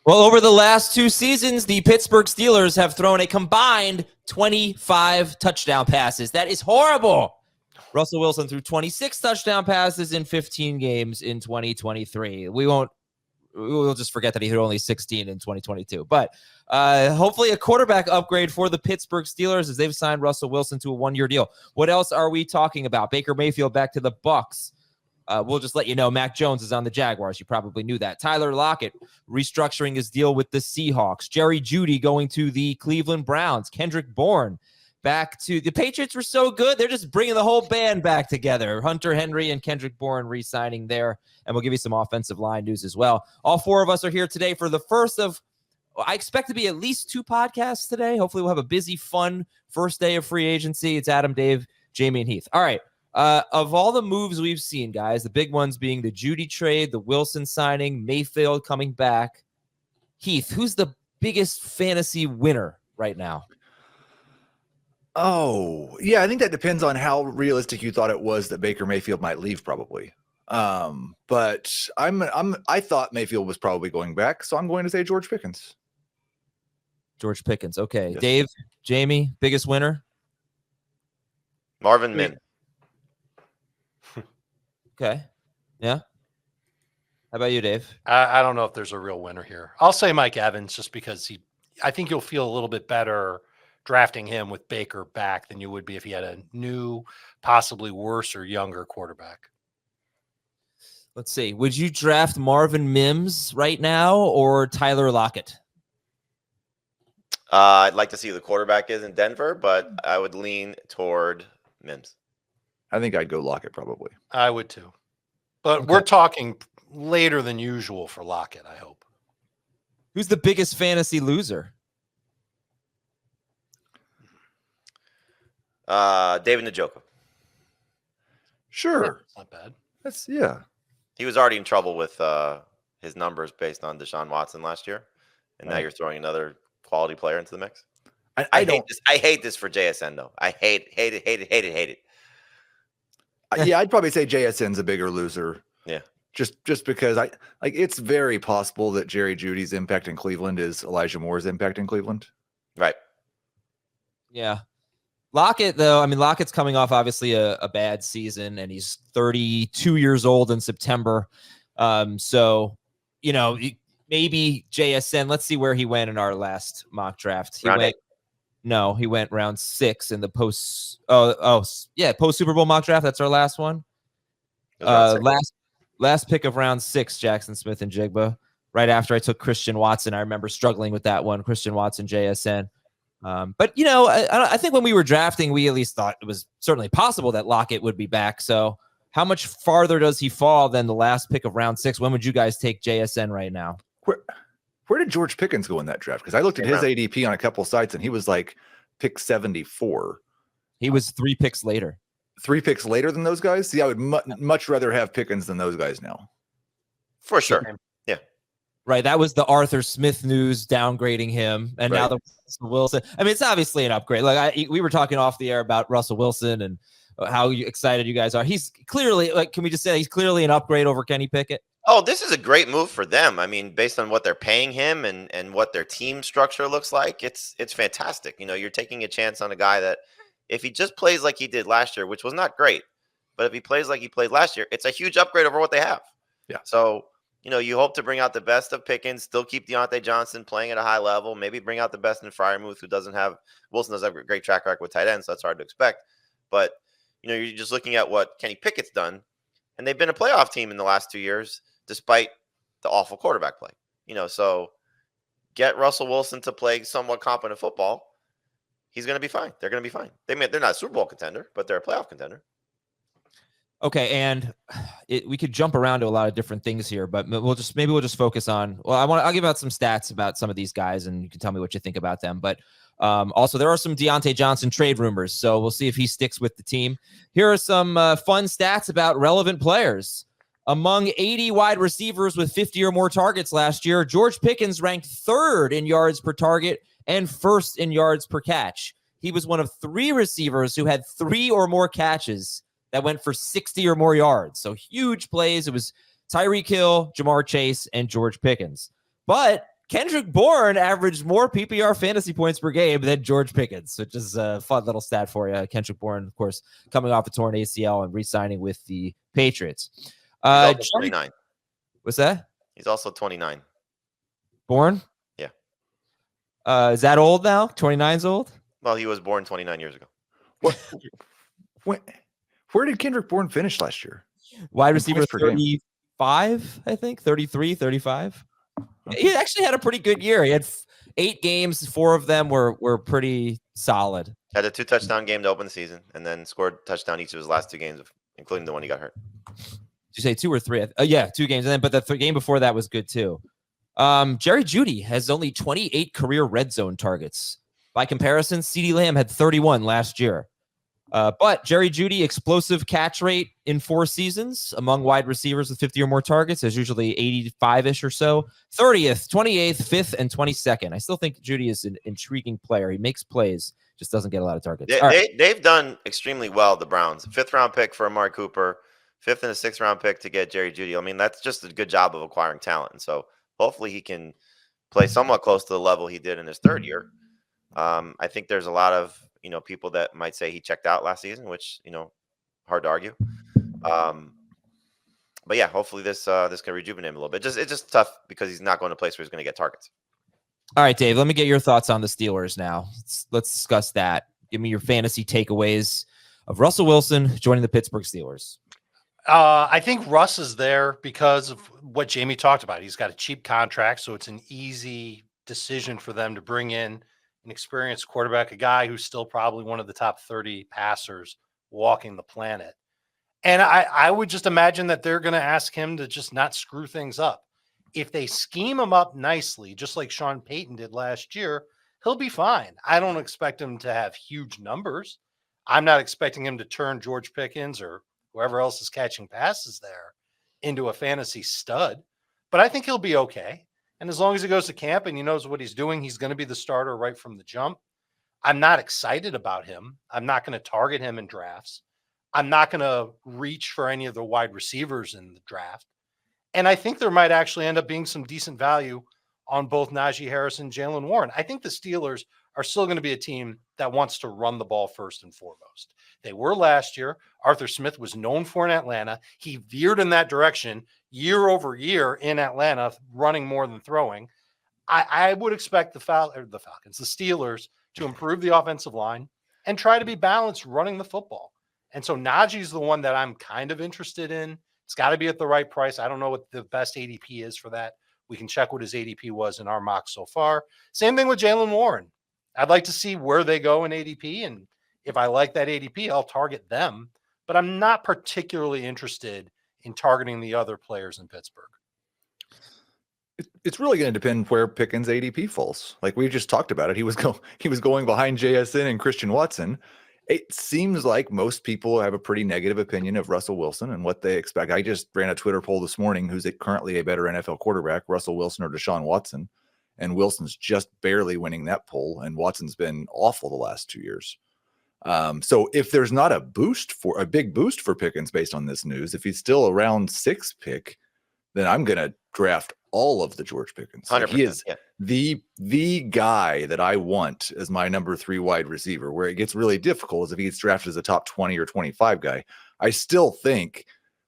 Well, over the last 2 seasons, the Pittsburgh Steelers have thrown a combined 25 touchdown passes. That is horrible. Russell Wilson threw 26 touchdown passes in 15 games in 2023. We'll just forget that he hit only 16 in 2022. But hopefully a quarterback upgrade for the Pittsburgh Steelers as they've signed Russell Wilson to a 1-year deal. What else are we talking about? Baker Mayfield back to the Bucs. We'll just let you know Mac Jones is on the Jaguars. You probably knew that. Tyler Lockett restructuring his deal with the Seahawks. Jerry Jeudy going to the Cleveland Browns. Kendrick Bourne back to the Patriots. Were so good. They're just bringing the whole band back together. Hunter Henry and Kendrick Bourne re-signing there. And we'll give you some offensive line news as well. All 4 of us are here today for the first of, I expect to be at least 2 podcasts today. Hopefully we'll have a busy, fun first day of free agency. It's Adam, Dave, Jamie, and Heath. All right. Of all the moves we've seen, guys, the big ones being the Jeudy trade, the Wilson signing, Mayfield coming back. Heath, who's the biggest fantasy winner right now? Oh, yeah, I think that depends on how realistic you thought it was that Baker Mayfield might leave, probably. But I thought Mayfield was probably going back, so I'm going to say George Pickens. George Pickens. Okay. Yes. Dave, Jamie, biggest winner? Marvin Mims. Okay. Yeah. How about you, Dave? I don't know if there's a real winner here. I'll say Mike Evans just because I think you'll feel a little bit better drafting him with Baker back than you would be if he had a new, possibly worse or younger quarterback. Let's see. Would you draft Marvin Mims right now or Tyler Lockett? I'd like to see who the quarterback is in Denver, but I would lean toward Mims. I think I'd go Lockett probably. I would too. But Okay. We're talking later than usual for Lockett, I hope. Who's the biggest fantasy loser? David Njoku. Sure. It's not bad. Yeah. He was already in trouble with his numbers based on Deshaun Watson last year, and now you're throwing another quality player into the mix. I hate this for JSN though. I hate it. Yeah, I'd probably say JSN's a bigger loser. Yeah. Just because it's very possible that Jerry Jeudy's impact in Cleveland is Elijah Moore's impact in Cleveland. Right. Yeah. Lockett, though, I mean, Lockett's coming off obviously a bad season, and he's 32 years old in September. So, maybe JSN, let's see where he went in our last mock draft. He went round 6 in the post Super Bowl mock draft. That's our last one. Last pick of round 6, Jaxon Smith-Njigba. Right after I took Christian Watson, I remember struggling with that one, Christian Watson, JSN. But I think when we were drafting, we at least thought it was certainly possible that Lockett would be back. So how much farther does he fall than the last pick of round 6? When would you guys take JSN right now? Where did George Pickens go in that draft? Because I looked at his ADP on a couple sites, and he was like pick 74. He was 3 picks later. 3 picks later than those guys? See, I would much rather have Pickens than those guys now. For sure. Yeah. Right. That was the Arthur Smith news downgrading him. And now the Russell Wilson. I mean, it's obviously an upgrade. We were talking off the air about Russell Wilson and how excited you guys are. He's clearly, can we just say he's clearly an upgrade over Kenny Pickett? Oh, this is a great move for them. I mean, based on what they're paying him and what their team structure looks like, it's fantastic. You're taking a chance on a guy that if he just plays like he did last year, which was not great, but if he plays like he played last year, it's a huge upgrade over what they have. Yeah. So, you hope to bring out the best of Pickens, still keep Deontay Johnson playing at a high level, maybe bring out the best in Freiermuth, Wilson doesn't have a great track record with tight ends, so that's hard to expect. But, you're just looking at what Kenny Pickett's done, and they've been a playoff team in the last 2 years, despite the awful quarterback play. So get Russell Wilson to play somewhat competent football. He's going to be fine. They're going to be fine. They're not a Super Bowl contender, but they're a playoff contender. Okay, and we could jump around to a lot of different things here, but we'll just focus on. Well, I'll give out some stats about some of these guys, and you can tell me what you think about them. But also, there are some Deontay Johnson trade rumors, so we'll see if he sticks with the team. Here are some fun stats about relevant players. Among 80 wide receivers with 50 or more targets last year, George Pickens ranked 3rd in yards per target and 1st in yards per catch. He was one of 3 receivers who had 3 or more catches that went for 60 or more yards. So huge plays. It was Tyreek Hill, Jamar Chase, and George Pickens. But Kendrick Bourne averaged more PPR fantasy points per game than George Pickens, which is a fun little stat for you. Kendrick Bourne, of course, coming off a torn ACL and re-signing with the Patriots. He's also Jerry, 29. what's that? He's also 29. Bourne? Yeah. Is that old now? 29's old? Well, he was born 29 years ago. Where did Kendrick Bourne finish last year? Wide receiver points per game. 35, I think, 33, 35. He actually had a pretty good year. He had 8 games. 4 of them were pretty solid. Had a 2 touchdown game to open the season, and then scored a touchdown each of his last 2 games, including the one he got hurt. Did you say 2 or 3? Yeah, 2 games. And then, but the game before that was good too. Jerry Jeudy has only 28 career red zone targets. By comparison, CeeDee Lamb had 31 last year. But Jerry Jeudy, explosive catch rate in 4 seasons among wide receivers with 50 or more targets is usually 85-ish or so. 30th, 28th, 5th, and 22nd. I still think Jeudy is an intriguing player. He makes plays, just doesn't get a lot of targets. They've done extremely well, the Browns. 5th round pick for Amari Cooper, 5th and a 6th round pick to get Jerry Jeudy. I mean, that's just a good job of acquiring talent. And so hopefully he can play somewhat close to the level he did in his 3rd year. I think there's a lot of people that might say he checked out last season, which hard to argue. But yeah, hopefully this can rejuvenate him a little bit. It's just tough because he's not going to a place where he's going to get targets. All right, Dave, let me get your thoughts on the Steelers now. Let's discuss that. Give me your fantasy takeaways of Russell Wilson joining the Pittsburgh Steelers. I think Russ is there because of what Jamie talked about. He's got a cheap contract, so it's an easy decision for them to bring in an experienced quarterback, a guy who's still probably one of the top 30 passers walking the planet. And I would just imagine that they're going to ask him to just not screw things up. If they scheme him up nicely, just like Sean Payton did last year, he'll be fine. I don't expect him to have huge numbers. I'm not expecting him to turn George Pickens or whoever else is catching passes there into a fantasy stud, but I think he'll be okay. And as long as he goes to camp and he knows what he's doing, he's going to be the starter right from the jump. I'm not excited about him. I'm not going to target him in drafts. I'm not going to reach for any of the wide receivers in the draft. And I think there might actually end up being some decent value on both Najee Harris and Jalen Warren. I think the Steelers are still going to be a team that wants to run the ball first and foremost. They were last year. Arthur Smith was known for in Atlanta. He veered in that direction year over year in Atlanta, running more than throwing. I would expect the Steelers, to improve the offensive line and try to be balanced running the football. And so Najee's the one that I'm kind of interested in. It's got to be at the right price. I don't know what the best ADP is for that. We can check what his ADP was in our mock so far. Same thing with Jalen Warren. I'd like to see where they go in ADP. And if I like that ADP, I'll target them. But I'm not particularly interested in targeting the other players in Pittsburgh. It's really going to depend where Pickens' ADP falls. Like we just talked about it. He was going behind JSN and Christian Watson. It seems like most people have a pretty negative opinion of Russell Wilson and what they expect. I just ran a Twitter poll this morning. Who's currently a better NFL quarterback, Russell Wilson or Deshaun Watson? And Wilson's just barely winning that poll, and Watson's been awful the last 2 years. So if there's not a big boost for Pickens based on this news, if he's still around 6th pick, then I'm going to draft all of the George Pickens. Like he is the guy that I want as my number 3 wide receiver. Where it gets really difficult is if he gets drafted as a top 20 or 25 guy. I still think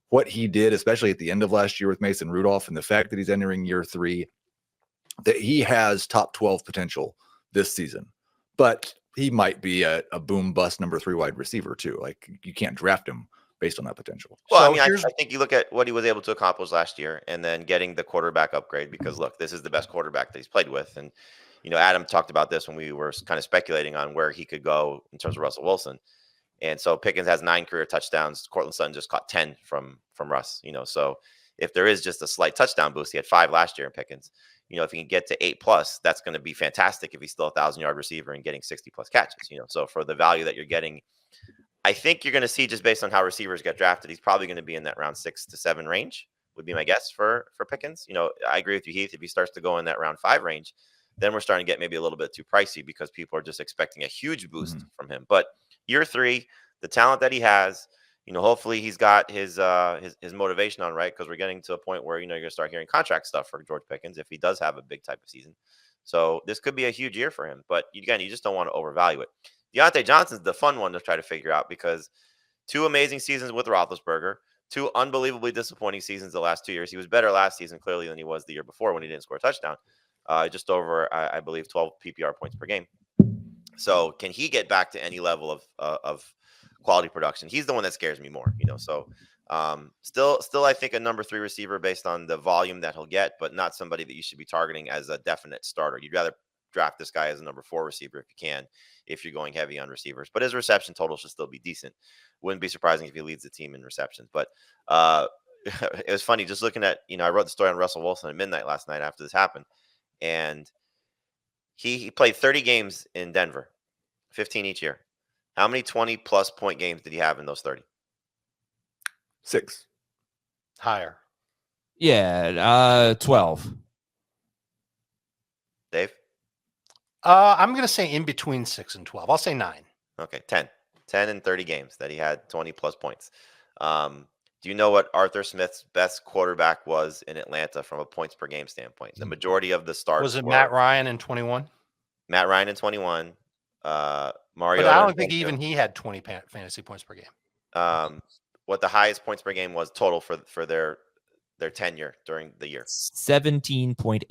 what he did, especially at the end of last year with Mason Rudolph, and the fact that he's entering year 3, that he has top 12 potential this season. But he might be a boom bust number 3 wide receiver too. Like you can't draft him based on that potential. Well, So I mean, I think you look at what he was able to accomplish last year and then getting the quarterback upgrade, because look, this is the best quarterback that he's played with. And, Adam talked about this when we were kind of speculating on where he could go in terms of Russell Wilson. And so Pickens has 9 career touchdowns. Cortland Sutton just caught 10 from Russ, so if there is just a slight touchdown boost, he had 5 last year in Pickens. If he can get to 8+, that's going to be fantastic if he's still a 1,000-yard receiver and getting 60+ catches, so for the value that you're getting, I think you're going to see, just based on how receivers get drafted, he's probably going to be in that round 6 to 7 range, would be my guess for Pickens. I agree with you, Heath. If he starts to go in that round 5 range, then we're starting to get maybe a little bit too pricey because people are just expecting a huge boost from him. But year 3, the talent that he has, hopefully he's got his motivation on right, because we're getting to a point where you're going to start hearing contract stuff for George Pickens if he does have a big type of season. So this could be a huge year for him. But again, you just don't want to overvalue it. Deontay Johnson's the fun one to try to figure out, because 2 amazing seasons with Roethlisberger, 2 unbelievably disappointing seasons the last 2 years. He was better last season clearly than he was the year before when he didn't score a touchdown. Just over, I believe, 12 PPR points per game. So can he get back to any level of quality production? He's the one that scares me more, So still, I think a number 3 receiver based on the volume that he'll get, but not somebody that you should be targeting as a definite starter. You'd rather draft this guy as a number 4 receiver if you can, if you're going heavy on receivers. But his reception total should still be decent. Wouldn't be surprising if he leads the team in receptions. But it was funny just looking at, I wrote the story on Russell Wilson at midnight last night after this happened. And he played 30 games in Denver, 15 each year. How many 20-plus point games did he have in those 30? 6. Higher. Yeah, 12. Dave? I'm going to say in between 6 and 12. I'll say 9. Okay, 10. 10 in 30 games that he had 20-plus points. Do you know what Arthur Smith's best quarterback was in Atlanta from a points per game standpoint? The majority of the starts was it Matt Ryan in 21? Matt Ryan in 21. Mario. But I don't think even he had 20 fantasy points per game. What the highest points per game was total for their tenure during the year? 17.8.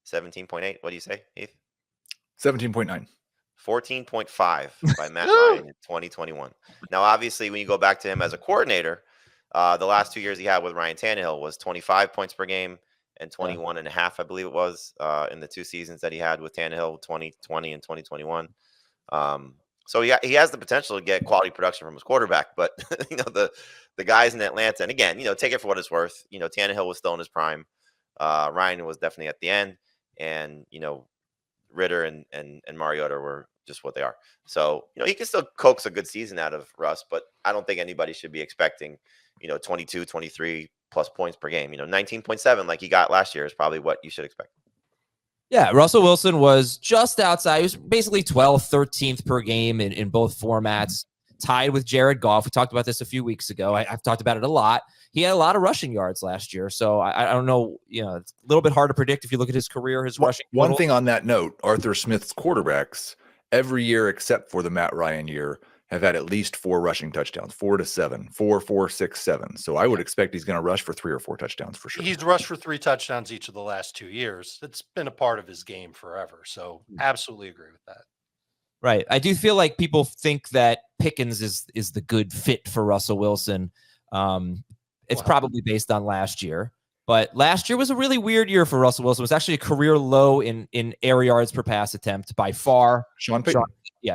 17.8. What do you say, Heath? 17.9. 14.5 by Matt Ryan in 2021. Now, obviously, when you go back to him as a coordinator, the last 2 years he had with Ryan Tannehill was 25 points per game and 21 and a half, I believe it was, in the 2 seasons that he had with Tannehill, 2020 and 2021. So he has the potential to get quality production from his quarterback, but the guys in Atlanta, and again, take it for what it's worth. Tannehill was still in his prime. Ryan was definitely at the end, and Ritter and Mariota were just what they are. So he can still coax a good season out of Russ, but I don't think anybody should be expecting 22, 23 plus points per game. 19.7 like he got last year is probably what you should expect. Yeah, Russell Wilson was just outside. He was basically 12th, 13th per game in both formats, tied with Jared Goff. We talked about this a few weeks ago. I've talked about it a lot. He had a lot of rushing yards last year, so I don't know. It's a little bit hard to predict if you look at his career, his rushing. One thing on that note, Arthur Smith's quarterbacks, every year except for the Matt Ryan year, have had at least 4 rushing touchdowns, 4 to 7, 4, 4, 6, 7. So I would expect he's going to rush for 3 or 4 touchdowns for sure. He's rushed for 3 touchdowns each of the last 2 years. It's been a part of his game forever. So absolutely agree with that. Right. I do feel like people think that Pickens is the good fit for Russell Wilson. It's probably based on last year. But last year was a really weird year for Russell Wilson. It was actually a career low in air yards per pass attempt by far. Sean Payton.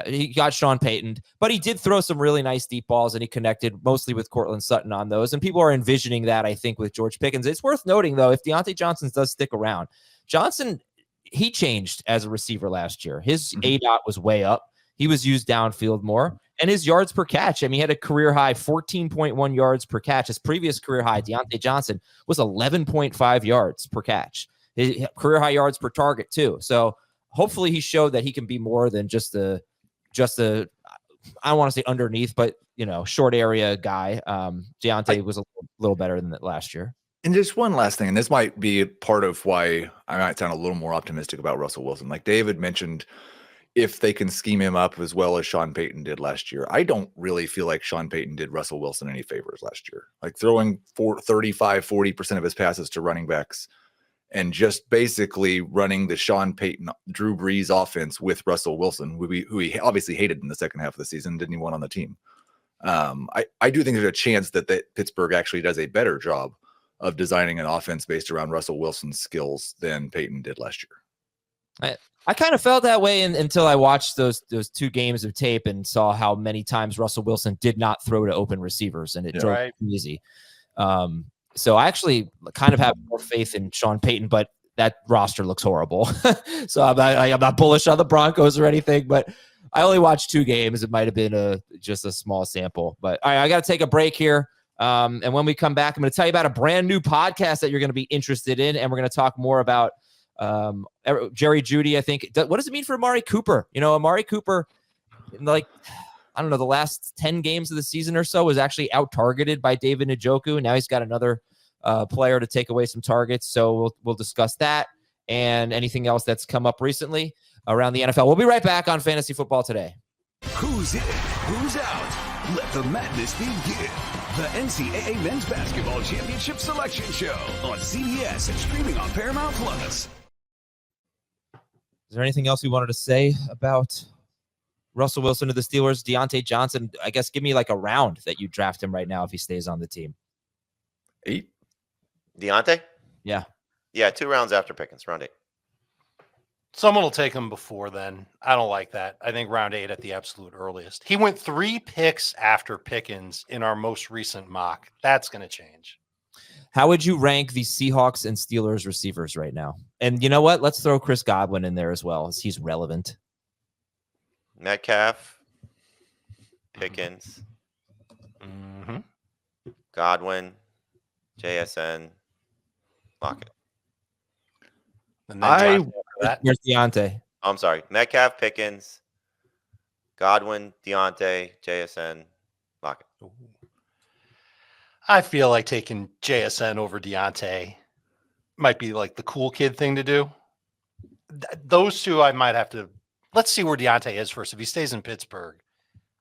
He got Sean Payton, but he did throw some really nice deep balls, and he connected mostly with Cortland Sutton on those. And people are envisioning that, I think, with George Pickens. It's worth noting, though, if Deontay Johnson does stick around, Johnson, he changed as a receiver last year. His ADOT was way up. He was used downfield more. And his yards per catch, he had a career high 14.1 yards per catch. His previous career high, Deontay Johnson, was 11.5 yards per catch. His career high yards per target, too. So hopefully he showed that he can be more than just a I don't want to say underneath, but short area guy. Deontay was a little better than that last year. And just one last thing, and this might be part of why I might sound a little more optimistic about Russell Wilson. Like David mentioned, if they can scheme him up as well as Sean Payton did last year, I don't really feel like Sean Payton did Russell Wilson any favors last year. Like throwing 40% of his passes to running backs and just basically running the Sean Payton, Drew Brees offense with Russell Wilson, who he obviously hated in the second half of the season, didn't even want on the team. I do think there's a chance that Pittsburgh actually does a better job of designing an offense based around Russell Wilson's skills than Payton did last year. I kind of felt that way until I watched those 2 games of tape and saw how many times Russell Wilson did not throw to open receivers, and it drove me crazy. So I actually kind of have more faith in Sean Payton, but that roster looks horrible. So I'm not bullish on the Broncos or anything, but I only watched 2 games. It might have been just a small sample. But all right, I got to take a break here. And when we come back, I'm going to tell you about a brand new podcast that you're going to be interested in, and we're going to talk more about Jerry Jeudy, I think. What does it mean for Amari Cooper? Amari Cooper, like, I don't know, the last 10 games of the season or so was actually out-targeted by David Njoku. Now he's got another player to take away some targets. So we'll discuss that and anything else that's come up recently around the NFL. We'll be right back on Fantasy Football Today. Who's in? Who's out? Let the madness begin. The NCAA Men's Basketball Championship Selection Show on CBS and streaming on Paramount Plus. Is there anything else we wanted to say about Russell Wilson to the Steelers? Deontay Johnson, I guess give me like a round that you draft him right now if he stays on the team. 8. Deontay? Yeah. Yeah, 2 rounds after Pickens, round 8. Someone will take him before then. I don't like that. I think round 8 at the absolute earliest. He went 3 picks after Pickens in our most recent mock. That's going to change. How would you rank the Seahawks and Steelers receivers right now? And you know what? Let's throw Chris Godwin in there as well, as he's relevant. Metcalf, Pickens, Godwin, JSN, Lockett. And then Where's Deontay? Oh, I'm sorry. Metcalf, Pickens, Godwin, Deontay, JSN, Lockett. I feel like taking JSN over Deontay might be like the cool kid thing to do. Those two, I might have to. Let's see where Deontay is first. If he stays in Pittsburgh,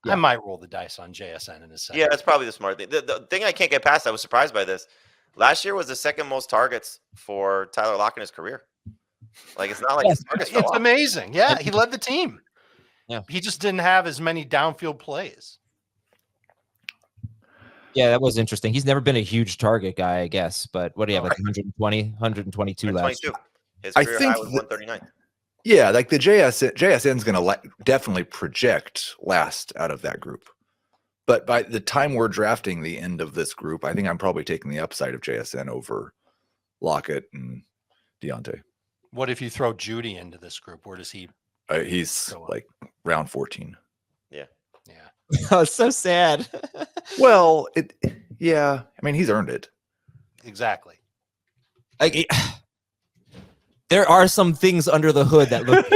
I might roll the dice on JSN in a second. Yeah, that's probably the smart thing. The thing I can't get past, I was surprised by this. Last year was the second most targets for Tyler Lockett in his career. Like, it's not like his targets fell It's off. amazing. Yeah, he led the team. Yeah. He just didn't have as many downfield plays. Yeah, that was interesting. He's never been a huge target guy, I guess. But what do you have, like 120, 122 last year? 122. His I career think high was 139. Yeah, like the JSN's going to definitely project last out of that group. But by the time we're drafting the end of this group, I think I'm probably taking the upside of JSN over Lockett and Deontay. What if you throw Jeudy into this group? Where does he? He's like round 14. Yeah. Oh, it's so sad. Well, yeah. I mean, he's earned it. Exactly. There are some things under the hood that look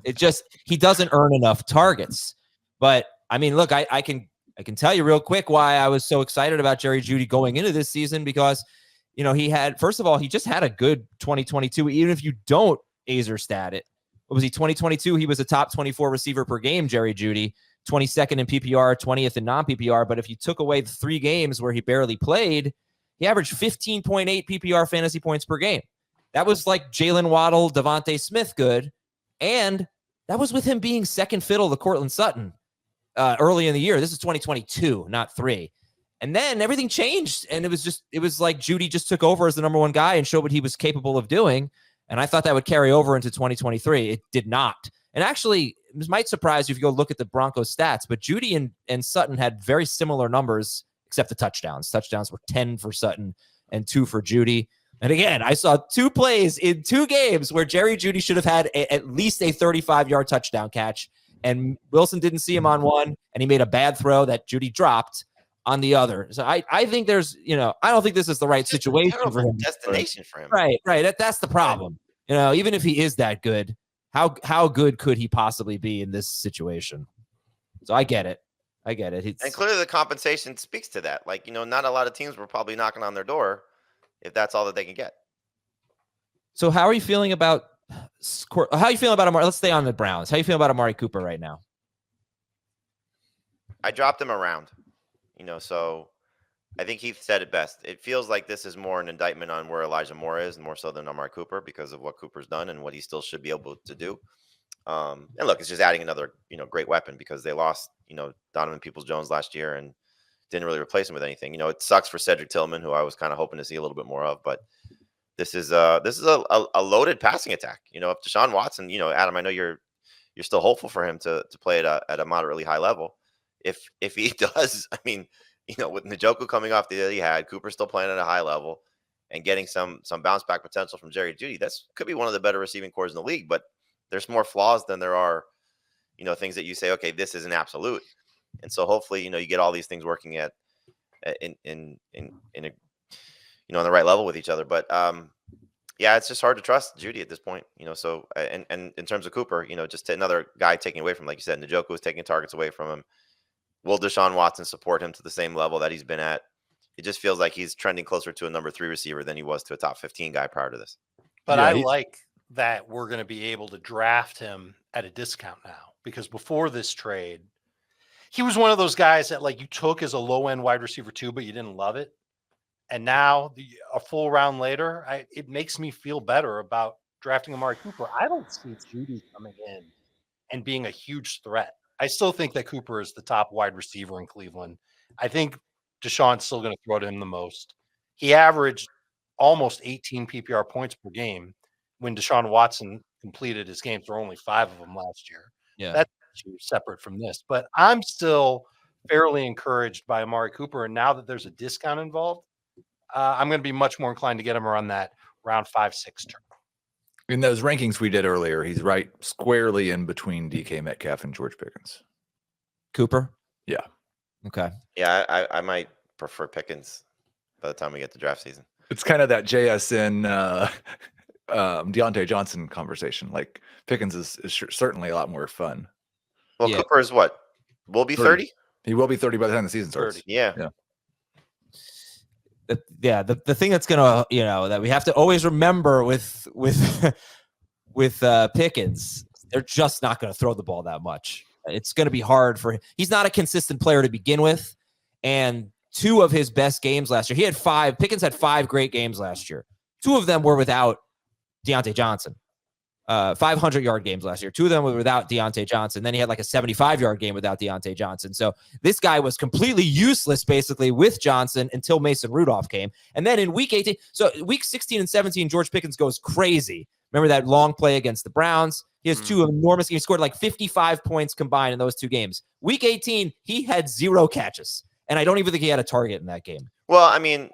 it just he doesn't earn enough targets. But I mean, look, I can tell you real quick why I was so excited about Jerry Jeudy going into this season, because he had, first of all, he just had a good 2022. Even if you don't Azer stat it, what was he? 2022, he was a top 24 receiver per game, Jerry Jeudy, 22nd in PPR, 20th in non-PPR. But if you took away the 3 games where he barely played, he averaged 15.8 PPR fantasy points per game. That was like Jalen Waddle, Devontae Smith good. And that was with him being second fiddle to Cortland Sutton early in the year. This is 2022, not 3. And then everything changed. And it was like Jeudy just took over as the number 1 guy and showed what he was capable of doing. And I thought that would carry over into 2023. It did not. And actually, it might surprise you if you go look at the Broncos stats, but Jeudy and Sutton had very similar numbers, except the touchdowns. Touchdowns were 10 for Sutton and 2 for Jeudy. And again, I saw 2 plays in 2 games where Jerry Jeudy should have had at least a 35-yard touchdown catch. And Wilson didn't see him on one, and he made a bad throw that Jeudy dropped on the other. So I think there's, I don't think this is the right situation for him. Destination for him. Right. That's the problem. Even if he is that good, how good could he possibly be in this situation? So I get it. And clearly the compensation speaks to that. Like, not a lot of teams were probably knocking on their door if that's all that they can get. So how are you feeling about Amari? Let's stay on the Browns. How are you feeling about Amari Cooper right now? I dropped him around, so I think Heath said it best. It feels like this is more an indictment on where Elijah Moore is, more so than Amari Cooper, because of what Cooper's done and what he still should be able to do. And look, it's just adding another, great weapon, because they lost, Donovan Peoples-Jones last year and didn't really replace him with anything. It sucks for Cedric Tillman, who I was kind of hoping to see a little bit more of, but this is a loaded passing attack. If Deshaun Watson, Adam, I know you're still hopeful for him to play at a moderately high level. If he does, I mean, with Njoku coming off the year he had, Cooper still playing at a high level and getting some bounce back potential from Jerry Jeudy, that's could be one of the better receiving cores in the league, but there's more flaws than there are, things that you say, okay, this is an absolute. And so hopefully, you get all these things working in a, on the right level with each other. But Yeah, it's just hard to trust Jeudy at this point, So, and in terms of Cooper, just another guy taking away from, like you said, Njoku is taking targets away from him. Will Deshaun Watson support him to the same level that he's been at? It just feels like he's trending closer to a number 3 receiver than he was to a top 15 guy prior to this. But Yeah, I like that we're going to be able to draft him at a discount now, because before this trade, he was one of those guys that like you took as a low end wide receiver too, but you didn't love it. And now a full round later, it makes me feel better about drafting Amari Cooper. I don't see Jeudy coming in and being a huge threat. I still think that Cooper is the top wide receiver in Cleveland. I think Deshaun's still going to throw to him the most. He averaged almost 18 PPR points per game when Deshaun Watson completed his games. There were only 5 of them last year. Yeah. That's separate from this. But I'm still fairly encouraged by Amari Cooper. And now that there's a discount involved, I'm going to be much more inclined to get him around that round 5-6 turn. In those rankings we did earlier, he's right squarely in between DK Metcalf and George Pickens. Cooper? Yeah. Okay. Yeah, I might prefer Pickens by the time we get to draft season. It's kind of that JSN Deontay Johnson conversation. Like Pickens is certainly a lot more fun. Well, Yeah. Cooper is what? Will be 30? He will be 30 by the time the season starts. 30. Yeah. The thing that's gonna that we have to always remember with Pickens, they're just not going to throw the ball that much. It's going to be hard for him. He's not a consistent player to begin with, and 2 of his best games last year, Pickens had 5 great games last year. 2 of them were without Deontay Johnson. 500-yard games last year. 2 of them were without Deontay Johnson. Then he had like a 75-yard game without Deontay Johnson. So this guy was completely useless basically with Johnson until Mason Rudolph came. And then in week 18, so week 16 and 17, George Pickens goes crazy. Remember that long play against the Browns? He has 2 enormous, he scored like 55 points combined in those 2 games. Week 18, he had 0 catches. And I don't even think he had a target in that game. Well, I mean,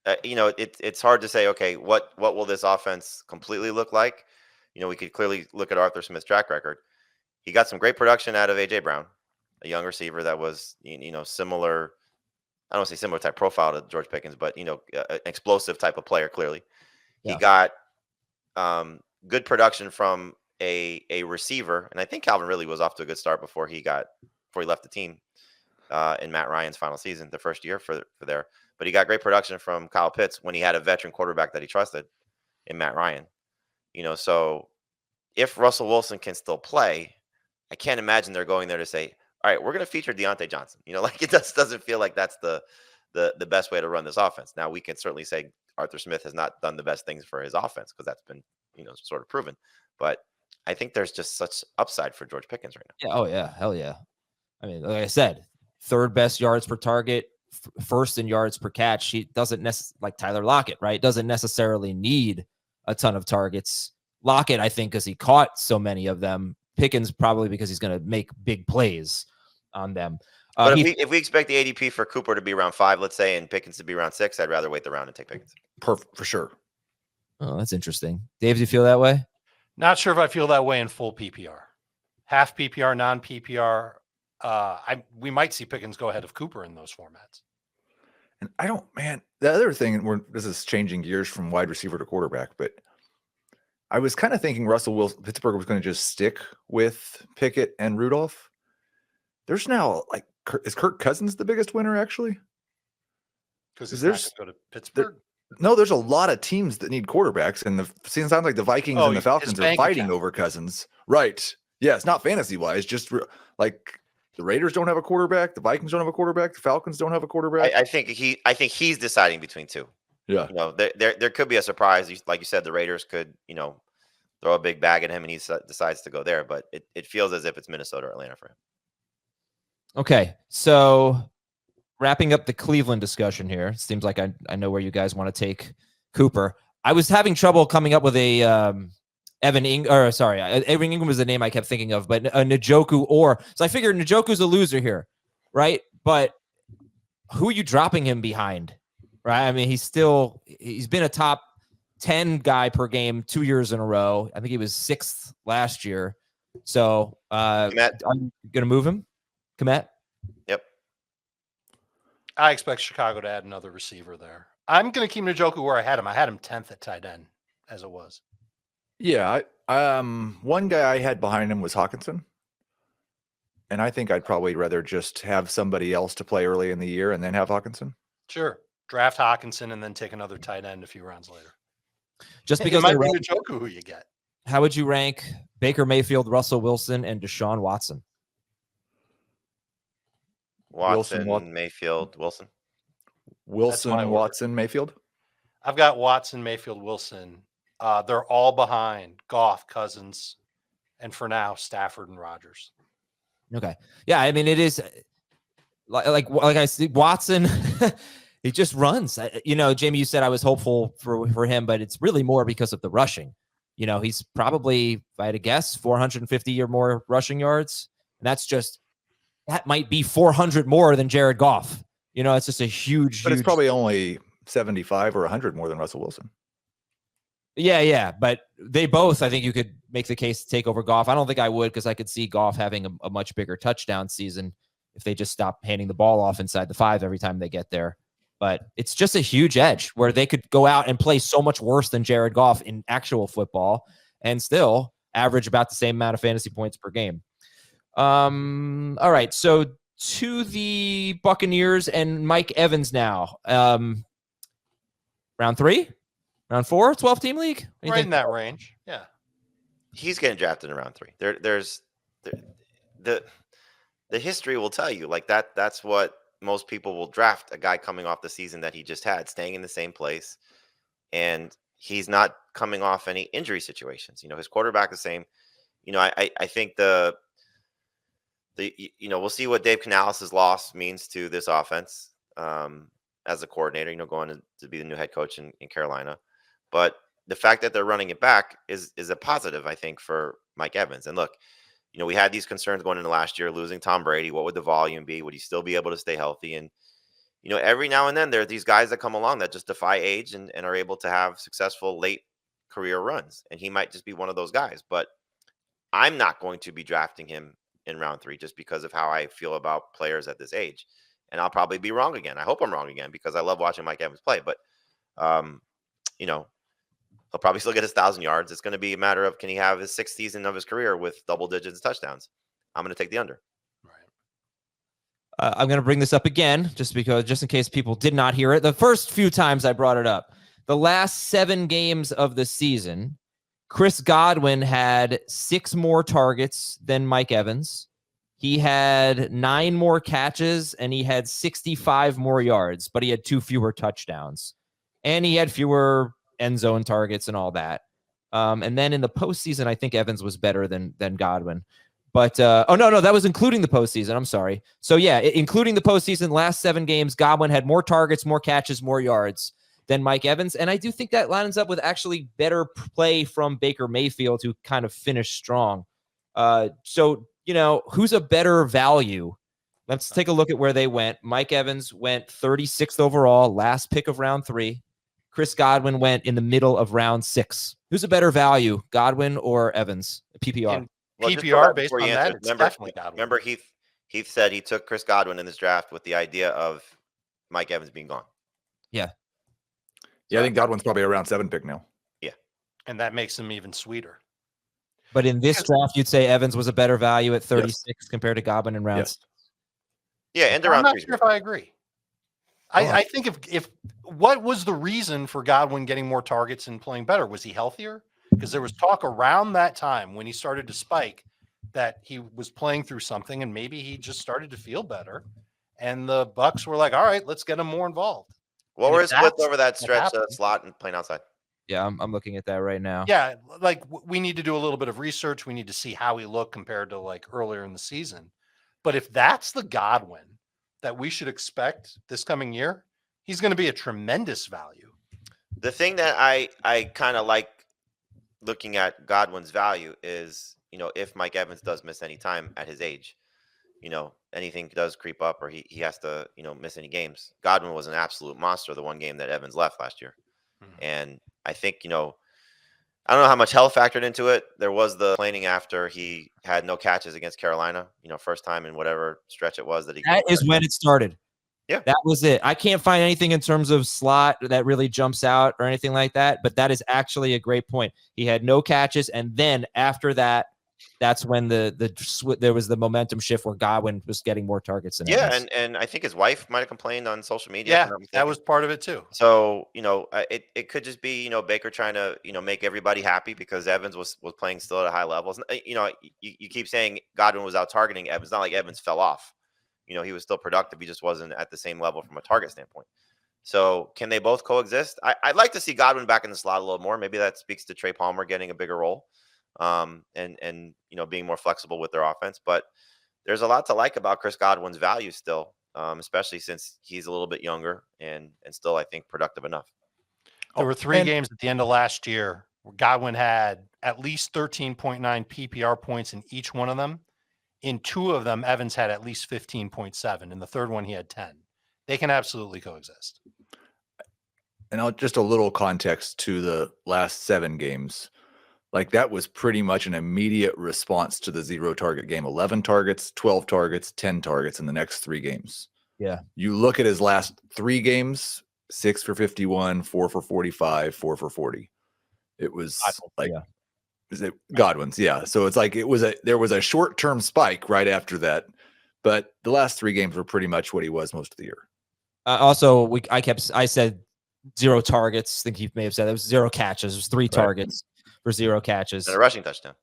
it's hard to say, okay, what will this offense completely look like? We could clearly look at Arthur Smith's track record. He got some great production out of A.J. Brown, a young receiver that was, similar. I don't want to say similar type profile to George Pickens, but, an explosive type of player, clearly. Yeah. He got good production from a receiver. And I think Calvin really was off to a good start before he left the team in Matt Ryan's final season, the first year for there. But he got great production from Kyle Pitts when he had a veteran quarterback that he trusted in Matt Ryan. So if Russell Wilson can still play, I can't imagine they're going there to say, all right, we're going to feature Deontay Johnson. Like it just doesn't feel like that's the best way to run this offense. Now we can certainly say Arthur Smith has not done the best things for his offense because that's been, sort of proven. But I think there's just such upside for George Pickens right now. Yeah. Oh yeah. Hell yeah. I mean, like I said, 3rd best yards per target, 1st in yards per catch. He doesn't like Tyler Lockett, right? Doesn't necessarily need a ton of targets. Lockett, I think, because he caught so many of them. Pickens probably because he's going to make big plays on them. But if we expect the ADP for Cooper to be around 5, let's say, and Pickens to be around 6, I'd rather wait the round and take Pickens. Perfect for sure. Oh, that's interesting. Dave, do you feel that way? Not sure if I feel that way in full PPR. Half PPR, non-PPR. We might see Pickens go ahead of Cooper in those formats. And the other thing, this is changing gears from wide receiver to quarterback, but I was kind of thinking Russell Wilson, Pittsburgh was going to just stick with Pickett and Rudolph. There's now is Kirk Cousins the biggest winner actually? Because he's not going to go to Pittsburgh. No, there's a lot of teams that need quarterbacks, and it sounds like the Vikings and the Falcons are fighting over Cousins. Right. Yeah, it's not fantasy wise, just like the Raiders don't have a quarterback, the Vikings don't have a quarterback, the Falcons don't have a quarterback. I think he's deciding between 2. Yeah. There could be a surprise. Like you said, the Raiders could, throw a big bag at him and he decides to go there. But it feels as if it's Minnesota or Atlanta for him. Okay. So wrapping up the Cleveland discussion here, it seems like I know where you guys want to take Cooper. I was having trouble coming up with a Evan Ingram was the name I kept thinking of, but a Njoku so I figured Njoku's a loser here, right? But who are you dropping him behind? Right. I mean, he's been a top 10 guy per game 2 years in a row. I think he was 6th last year. So are you going to move him? Komet? Yep. I expect Chicago to add another receiver there. I'm going to keep Njoku where I had him. I had him 10th at tight end. as it was. Yeah. One guy I had behind him was Hawkinson. And I think I'd probably rather just have somebody else to play early in the year and then have Hawkinson. Sure. Draft Hawkinson and then take another tight end a few rounds later. Just It because might they're be ranked- Njoku who you get. How would you rank Baker Mayfield, Russell Wilson, and Deshaun Watson? Watson, Mayfield, Wilson. Wilson, my order. Watson, Mayfield. I've got Watson, Mayfield, Wilson. They're all behind Goff, Cousins, and for now, Stafford and Rodgers. Okay. Yeah, I mean, it is like I see Watson, he just runs. Jamie, you said I was hopeful for him, but it's really more because of the rushing. He's probably, if I had to guess, 450 or more rushing yards. And that might be 400 more than Jared Goff. It's just a huge, But it's probably only 75 or 100 more than Russell Wilson. Yeah. But they both, I think you could make the case to take over Goff. I don't think I would, because I could see Goff having a much bigger touchdown season if they just stop handing the ball off inside the 5 every time they get there. But it's just a huge edge where they could go out and play so much worse than Jared Goff in actual football and still average about the same amount of fantasy points per game. All right. So to the Buccaneers and Mike Evans now. Round 3? Round 4? 12-team league? Right in that range. Yeah. He's getting drafted in round 3. There's the history will tell you like that. That's what most people will draft, a guy coming off the season that he just had, staying in the same place, and he's not coming off any injury situations. His quarterback is the same. I think we'll see what Dave Canales' loss means to this offense as a coordinator. Going to be the new head coach in Carolina, but the fact that they're running it back is a positive, I think, for Mike Evans. And look, we had these concerns going into last year, losing Tom Brady. What would the volume be? Would he still be able to stay healthy? And, every now and then there are these guys that come along that just defy age and are able to have successful late career runs. And he might just be one of those guys. But I'm not going to be drafting him in round 3 just because of how I feel about players at this age. And I'll probably be wrong again. I hope I'm wrong again because I love watching Mike Evans play. But, he'll probably still get his 1,000 yards. It's going to be a matter of, can he have his 6th season of his career with double digits touchdowns? I'm going to take the under. Right. I'm going to bring this up again, just in case people did not hear it. The first few times I brought it up, the last 7 games of the season, Chris Godwin had 6 more targets than Mike Evans. He had 9 more catches and he had 65 more yards, but he had 2 fewer touchdowns and he had fewer end zone targets and all that. And then in the postseason, I think Evans was better than Godwin. But no, that was including the postseason. I'm sorry. So yeah, including the postseason, last 7 games, Godwin had more targets, more catches, more yards than Mike Evans. And I do think that lines up with actually better play from Baker Mayfield, who kind of finished strong. So, who's a better value? Let's take a look at where they went. Mike Evans went 36th overall, last pick of round 3. Chris Godwin went in the middle of round 6. Who's a better value, Godwin or Evans? PPR. PPR based on that. It's definitely Godwin. Remember, Heath said he took Chris Godwin in this draft with the idea of Mike Evans being gone. Yeah. Yeah, I think Godwin's probably a round 7 pick now. Yeah. And that makes him even sweeter. But in this draft, you'd say Evans was a better value at 36 compared to Godwin in rounds. Yeah, and I'm around not 3. sure if I agree. I think if what was the reason for Godwin getting more targets and playing better? Was he healthier? Because there was talk around that time when he started to spike that he was playing through something and maybe he just started to feel better. And the Bucs were like, all right, let's get him more involved. What were his splits over that stretch slot and playing outside? Yeah, I'm looking at that right now. Yeah, like we need to do a little bit of research. We need to see how he looked compared to like earlier in the season. But if that's the Godwin that we should expect this coming year, he's going to be a tremendous value. The thing that I kind of like looking at Godwin's value is, if Mike Evans does miss any time at his age, anything does creep up or he has to, miss any games. Godwin was an absolute monster the one game that Evans left last year. Mm-hmm. And I think, I don't know how much health factored into it. There was the complaining after he had no catches against Carolina, first time in whatever stretch it was that he. That is when it started. Yeah. That was it. I can't find anything in terms of slot that really jumps out or anything like that, but that is actually a great point. He had no catches, and then after that, that's when there was the momentum shift where Godwin was getting more targets than Yeah, Evans. and I think his wife might have complained on social media. if Yeah, I'm not that mistaken. was part of it too. So, it could just be, Baker trying to, make everybody happy because Evans was playing still at a high level. You keep saying Godwin was out targeting Evans. It's not like Evans fell off. He was still productive. He just wasn't at the same level from a target standpoint. So can they both coexist? I'd like to see Godwin back in the slot a little more. Maybe that speaks to Trey Palmer getting a bigger role, and being more flexible with their offense. But there's a lot to like about Chris Godwin's value still, especially since he's a little bit younger and still, I think, productive enough. There were 3 games at the end of last year where Godwin had at least 13.9 PPR points in each one of them. In 2 of them, Evans had at least 15.7. In the third one, he had 10. They can absolutely coexist. And just a little context to the last 7 games. Like that was pretty much an immediate response to the 0 target game. 11 targets, 12 targets, 10 targets in the next 3 games. Yeah. You look at his last 3 games, 6 for 51, 4 for 45, 4 for 40. It was is it Godwin's? Yeah. So it's like there was a short-term spike right after that, but the last 3 games were pretty much what he was most of the year. Also, I said 0 targets. I think he may have said it was 0 catches. It was 3 targets for 0 catches And a rushing touchdown.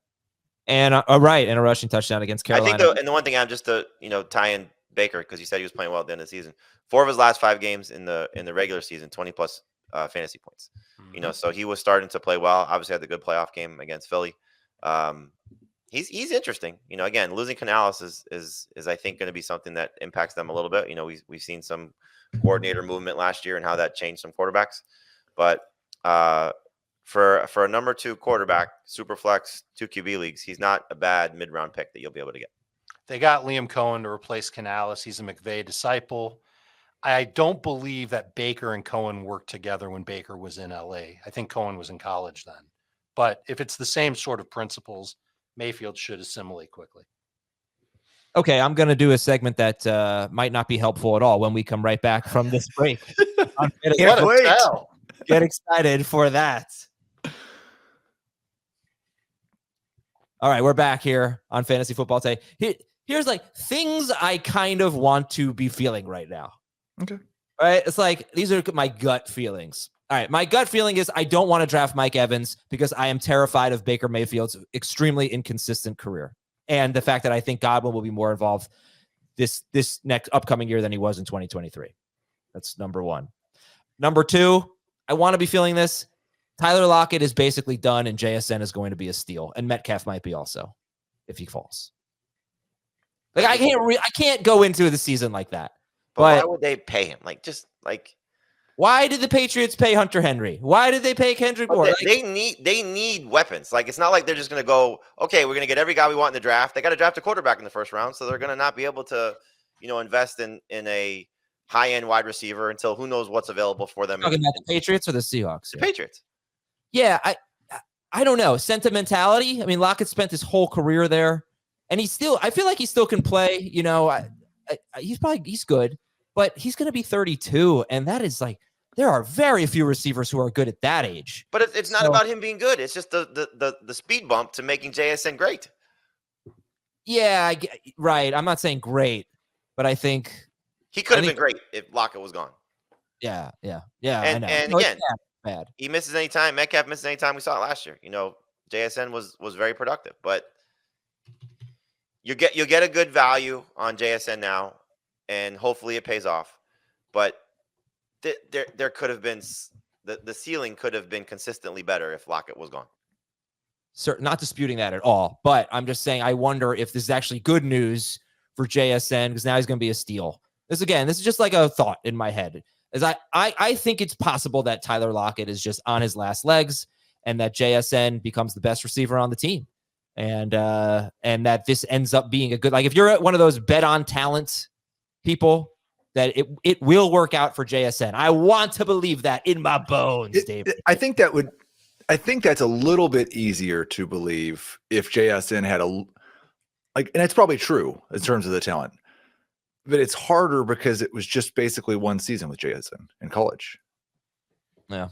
And a rushing touchdown against Carolina. I think and the one thing I'm just to tie in Baker, because you said he was playing well at the end of the season. 4 of his last 5 games in the regular season, 20 plus fantasy points. So he was starting to play well. Obviously had the good playoff game against Philly. He's interesting. Again, losing Canales is I think going to be something that impacts them a little bit. We've seen some coordinator movement last year and how that changed some quarterbacks. But for a number 2 quarterback, super flex, 2 QB leagues, he's not a bad mid-round pick that you'll be able to get. They got Liam Cohen to replace Canales. He's a McVay disciple. I don't believe that Baker and Cohen worked together when Baker was in LA. I think Cohen was in college then. But if it's the same sort of principles, Mayfield should assimilate quickly. Okay, I'm going to do a segment that might not be helpful at all when we come right back from this break. Get excited for that. All right, we're back here on Fantasy Football Today. Here's like things I kind of want to be feeling right now. Okay. All right, it's like these are my gut feelings. All right, my gut feeling is I don't want to draft Mike Evans because I am terrified of Baker Mayfield's extremely inconsistent career and the fact that I think Godwin will be more involved this next upcoming year than he was in 2023. That's number 1. Number 2, I want to be feeling this. Tyler Lockett is basically done, and JSN is going to be a steal, and Metcalf might be also if he falls. Like I can't go into the season like that. But why would they pay him? Why did the Patriots pay Hunter Henry? Why did they pay Kendrick Moore? They need weapons. Like it's not like they're just going to go, okay, we're going to get every guy we want in the draft. They got to draft a quarterback in the first round, so they're going to not be able to, invest in a high-end wide receiver until who knows what's available for them. Talking about the Patriots or the Seahawks? The Patriots. Yeah, I don't know. Sentimentality. I mean, Lockett spent his whole career there, and I feel like he still can play. He's good, but he's going to be 32, and that is like there are very few receivers who are good at that age. But it's not about him being good. It's just the speed bump to making JSN great. Yeah, right. I'm not saying great, but I think he could have been great if Lockett was gone. Yeah. And I know. And again, bad. He misses any time. Metcalf misses any time. We saw it last year. JSN was very productive, but you'll get a good value on JSN now, and hopefully it pays off. But there could have been the ceiling could have been consistently better if Lockett was gone. Sir, not disputing that at all, but I'm just saying I wonder if this is actually good news for JSN because now he's going to be a steal. This is just like a thought in my head. As I think it's possible that Tyler Lockett is just on his last legs and that JSN becomes the best receiver on the team. And that this ends up being a good, like if you're one of those bet on talent people, that it will work out for JSN. I want to believe that in my bones, David. I think that's a little bit easier to believe if JSN had and it's probably true in terms of the talent. but it's harder because it was just basically one season with Jaxon in college. Yeah.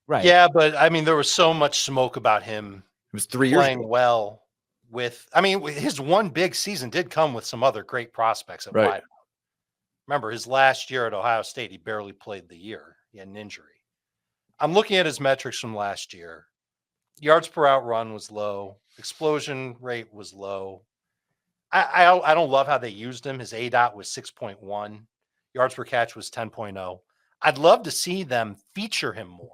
Right. Yeah, but I mean, there was so much smoke about him It was 3 years playing ago. well with. I mean, his one big season did come with some other great prospects at Right. wideout. Remember, his last year at Ohio State, he barely played the year. He had an injury. I'm looking at his metrics from last year. Yards per out run was low. Explosion rate was low. I don't love how they used him. His ADOT was 6.1. Yards per catch was 10.0. I'd love to see them feature him more.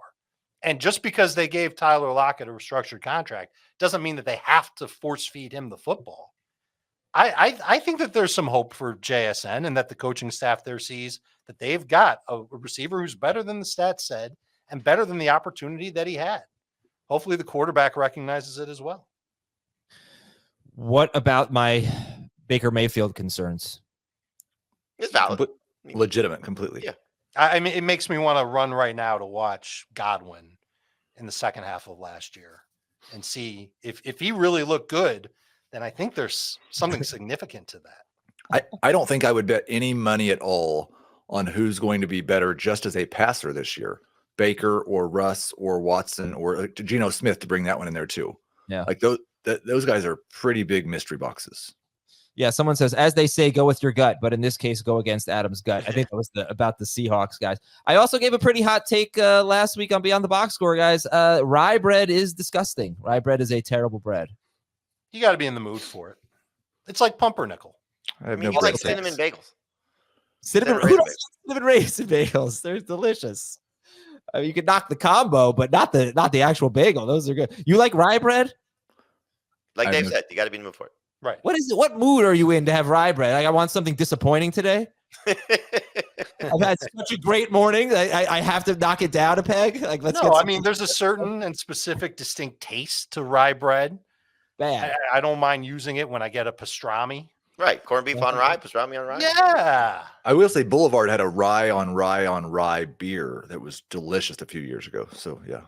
And just because they gave Tyler Lockett a restructured contract doesn't mean that they have to force feed him the football. I think that there's some hope for JSN and that the coaching staff there sees that they've got a receiver who's better than the stats said and better than the opportunity that he had. Hopefully the quarterback recognizes it as well. What about my Baker Mayfield concerns? It's valid. Legitimate, completely. Yeah. I mean, it makes me want to run right now to watch Godwin in the second half of last year and see if he really looked good, then I think there's something significant to that. I don't think I would bet any money at all on who's going to be better just as a passer this year. Baker or Russ or Watson or Geno Smith, to bring that one in there too. Yeah. Like those guys are pretty big mystery boxes. Yeah, someone says, as they say, go with your gut, but in this case, go against Adam's gut. I think that was about the Seahawks, guys. I also gave a pretty hot take last week on Beyond the Box Score, guys. Rye bread is disgusting. Rye bread is a terrible bread. You got to be in the mood for it. It's like pumpernickel. I have I mean, no you like bread cinnamon takes. bagels. Cinnamon raisin bagels. They're delicious. I mean, you can knock the combo, but not the actual bagel. Those are good. You like rye bread? Like I Dave know. said, you got to be in the mood for it. Right. What is it? What mood are you in to have rye bread? Like, I want something disappointing today. I've had such a great morning. I have to knock it down a peg. Like, let's No, get I mean, there's a certain and specific distinct taste to rye bread. bad. I don't mind using it when I get a pastrami. Right. Corned beef on rye, pastrami on rye. Yeah. I will say Boulevard had a rye on rye beer that was delicious a few years ago. So yeah.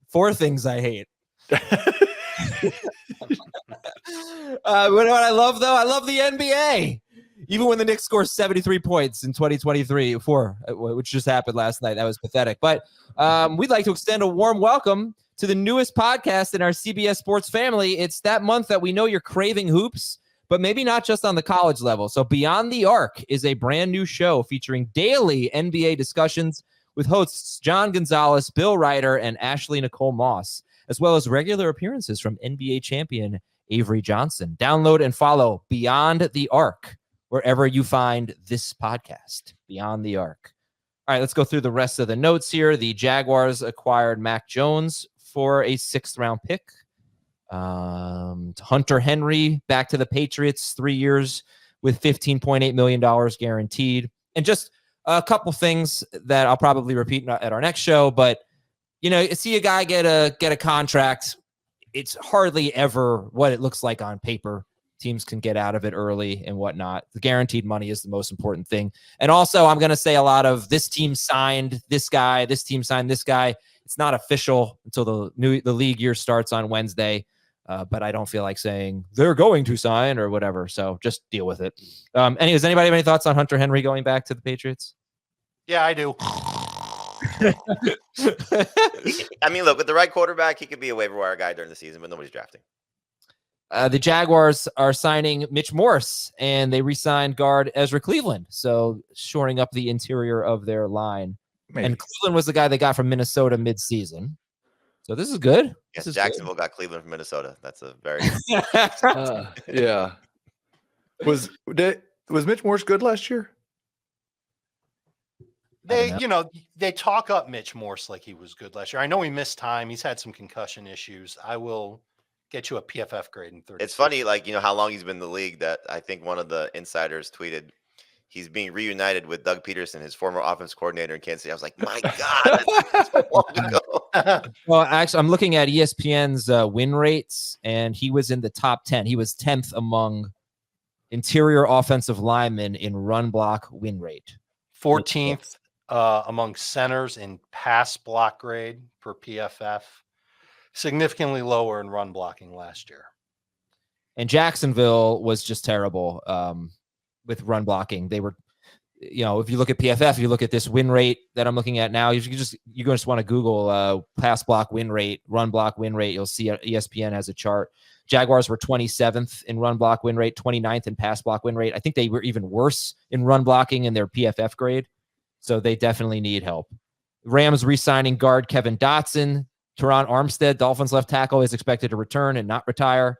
4 things I hate. What I love, though, I love the NBA. Even when the Knicks score 73 points in 2023, which just happened last night, that was pathetic. But we'd like to extend a warm welcome to the newest podcast in our CBS Sports family. It's that month that we know you're craving hoops, but maybe not just on the college level. So Beyond the Arc is a brand new show featuring daily NBA discussions with hosts John Gonzalez, Bill Ryder, and Ashley Nicole Moss, as well as regular appearances from NBA champion Avery Johnson. Download and follow Beyond the Arc wherever you find this podcast. Beyond the Arc. All right, let's go through the rest of the notes here. The Jaguars acquired Mac Jones for a 6th-round pick. Hunter Henry back to the Patriots, 3 years with $15.8 million guaranteed. And just a couple things that I'll probably repeat at our next show, but you know, you see a guy get a contract, it's hardly ever what it looks like on paper. Teams can get out of it early and whatnot. The guaranteed money is the most important thing. And also, I'm going to say a lot of this team signed this guy, this team signed this guy. It's not official until the league year starts on Wednesday. But I don't feel like saying they're going to sign or whatever. So just deal with it. Anyways, anybody have any thoughts on Hunter Henry going back to the Patriots? Yeah, I do. I mean, look, with the right quarterback, he could be a waiver wire guy during the season, but nobody's drafting. The Jaguars are signing Mitch Morse, and they re-signed guard Ezra Cleveland, so shoring up the interior of their line. Maybe. And Cleveland was the guy they got from Minnesota mid-season. So this is good. Yes, This is Jacksonville got Cleveland from Minnesota. That's a very good. Yeah. Was Mitch Morse good last year? They talk up Mitch Morse like he was good last year. I know he missed time. He's had some concussion issues. I will get you a PFF grade in 30. It's funny, like, you know, how long he's been in the league that I think one of the insiders tweeted he's being reunited with Doug Peterson, his former offense coordinator in Kansas City. I was like, my God, that's so long ago. Well, actually, I'm looking at ESPN's win rates, and he was in the top 10. He was 10th among interior offensive linemen in run block win rate. 14th among centers in pass block grade per PFF. Significantly lower in run blocking last year. And Jacksonville was just terrible. with run blocking. They were, if you look at PFF, if you look at this win rate that I'm looking at now, you just want to Google pass block win rate, run block win rate. You'll see ESPN has a chart. Jaguars were 27th in run block win rate, 29th in pass block win rate. I think they were even worse in run blocking in their PFF grade. So they definitely need help. Rams re-signing guard Kevin Dotson. Teron Armstead, Dolphins left tackle, is expected to return and not retire.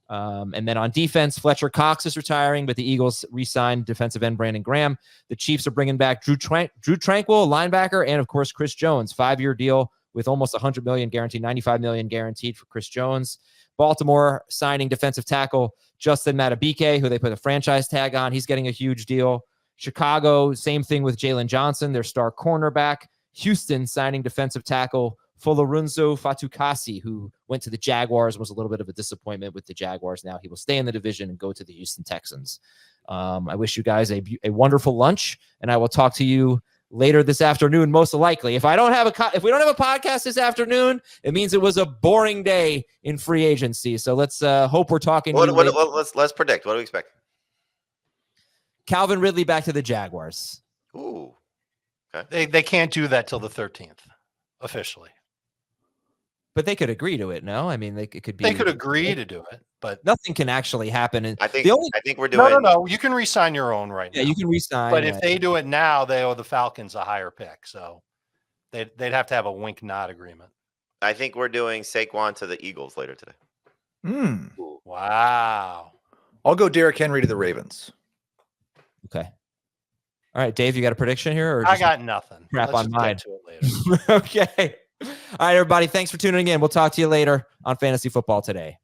And then on defense, Fletcher Cox is retiring, but the Eagles re-signed defensive end Brandon Graham. The Chiefs are bringing back Drew Tranquil, linebacker, and of course Chris Jones, 5-year deal with almost $100 million guaranteed, $95 million guaranteed for Chris Jones. Baltimore signing defensive tackle Justin Matabike, who they put a franchise tag on. He's getting a huge deal. Chicago, same thing with Jalen Johnson, their star cornerback. Houston signing defensive tackle Folorunso Fatukasi, who went to the Jaguars, was a little bit of a disappointment with the Jaguars. Now he will stay in the division and go to the Houston Texans. I wish you guys a wonderful lunch, and I will talk to you later this afternoon, most likely. If we don't have a podcast this afternoon, it means it was a boring day in free agency. So let's hope we're talking. Let's predict. What do we expect? Calvin Ridley back to the Jaguars. Ooh, okay. They can't do that till the 13th officially. But they could agree to it. No, I mean it could be. They could agree to do it, but nothing can actually happen. And I think we're doing. No. You can re-sign your own right now. Yeah, you can re-sign. But if they do it now, they owe the Falcons a higher pick, so they'd have to have a wink nod agreement. I think we're doing Saquon to the Eagles later today. Wow. I'll go Derrick Henry to the Ravens. Okay. All right, Dave, you got a prediction here? Or I got nothing. Crap Let's on just mine. get to it later. Okay. All right, everybody. Thanks for tuning in. We'll talk to you later on Fantasy Football Today.